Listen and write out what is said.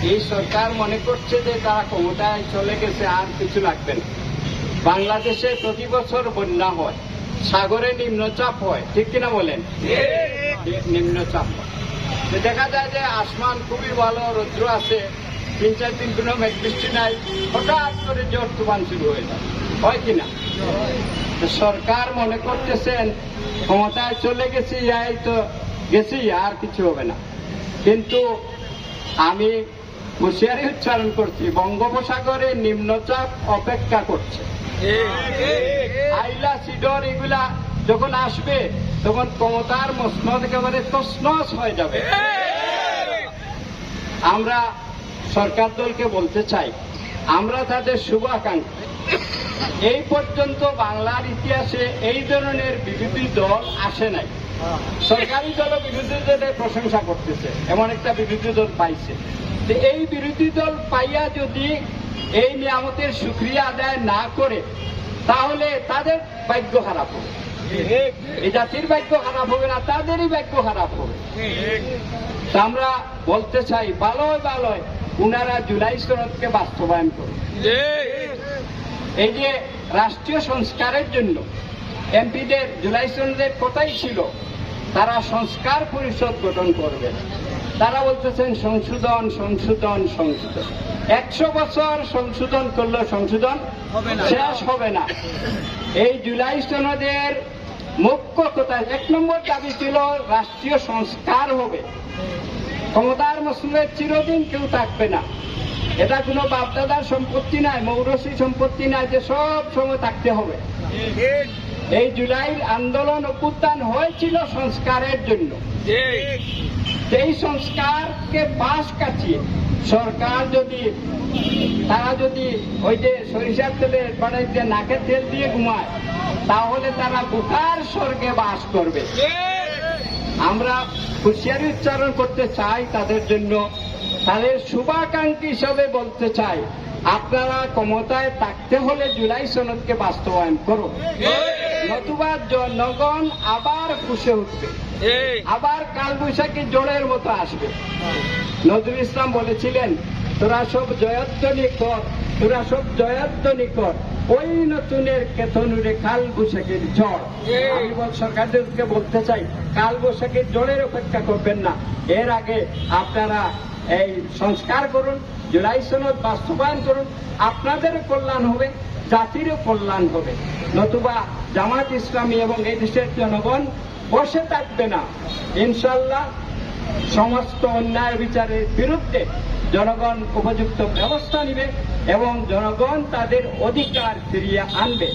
এই সরকার মনে করছে যে তারা ক্ষমতায় চলে গেছে, আর কিছু লাগবে না। বাংলাদেশে প্রতি বছর বন্যা হয়, সাগরে নিম্নচাপ হয়, ঠিক কিনা বলেন? নিম্নচাপ হয়, দেখা যায় যে আসমান খুবই ভালো, রৌদ্র আছে, 3-4 দিন কোনো মেঘ বৃষ্টি নাই, হঠাৎ করে ঝড় তুফান শুরু হয়ে যায়, হয় কিনা? সরকার মনে করতেছেন ক্ষমতায় চলে গেছি, এই তো গেছি, আর কিছু হবে না। কিন্তু আমি হুঁশিয়ারি উচ্চারণ করছি, বঙ্গোপসাগরে নিম্নচাপ অপেক্ষা করছে। আইলা, সিডর এগুলা যখন আসবে তখন ক্ষমতার মসনদ একেবারে তছনছ হয়ে যাবে। আমরা সরকার দলকে বলতে চাই, আমরা তাদের শুভাকাঙ্ক্ষী। এই পর্যন্ত বাংলার ইতিহাসে এই ধরনের বিরোধী দল আসে নাই। সরকারি দল বিরোধী দলের প্রশংসা করতেছে, এমন একটা বিরোধী দল পাইছে। এই বিরোধী দল পাইয়া যদি এই নিয়ামতের সুক্রিয়া আদায় না করে, তাহলে তাদের ভাগ্য খারাপ হবে। এই জাতির ভাগ্য খারাপ হবে না, তাদেরই ভাগ্য খারাপ হবে। আমরা বলতে চাই, ভালোই উনারা জুলাই সনদকে বাস্তবায়ন করুন। এই যে রাষ্ট্রীয় সংস্কারের জন্য এমপিদের জুলাই সনদের কথাই ছিল তারা সংস্কার পরিষদ গঠন করবেন। তারা বলতেছেন সংশোধন 100 বছর সংশোধন করলেও সংশোধন শেষ হবে না। এই জুলাই সনদের মুখ্য কথা 1 নম্বর দাবি ছিল রাষ্ট্রীয় সংস্কার হবে। ক্ষমতার মসনদে চিরদিন কেউ থাকবে না, এটা কোনো বাপদাদার সম্পত্তি নাই, মৌরসী সম্পত্তি নাই যে সব সময় থাকতে হবে। এই জুলাই আন্দোলন অভ্যুত্থান হয়েছিল সংস্কারের জন্য। সেই সংস্কারকে পাশ কাটিয়ে সরকার তারা যদি ওই যে সরিষার তেলের বাড়াইতে নাকে তেল দিয়ে ঘুমায়, তাহলে তারা বুকার স্বর্গে বাস করবে। আমরা হুঁশিয়ারি উচ্চারণ করতে চাই তাদের জন্য, তাদের শুভাকাঙ্ক্ষী হিসাবে বলতে চাই, আপনারা ক্ষমতায় থাকতে হলে জুলাই সনদকে বাস্তবায়ন করুন, নতুবা জনগণ আবার ফুঁসে উঠবে, আবার কালবৈশাখী জোড়ের মতো আসবে। নজরুল ইসলাম বলেছিলেন, তোরা সব জয়ধ্বনি কর, ওই নতুনের কেতনুরে কাল বৈশাখীর ঝড়। আমি সরকারদেরকে বলতে চাই, কাল বৈশাখীর ঝড়ের অপেক্ষা করবেন না, এর আগে আপনারা এই সংস্কার করুন, জুলাই সনদ বাস্তবায়ন করুন, আপনাদেরও কল্যাণ হবে, জাতিরও কল্যাণ হবে। নতুবা জামাত ইসলামী এবং এই দেশের জনগণ বসে থাকবে না। ইনশাল্লাহ সমস্ত অন্যায় বিচারের বিরুদ্ধে জনগণ উপযুক্ত ব্যবস্থা নিবে এবং জনগণ তাদের অধিকার ফিরিয়ে আনবে।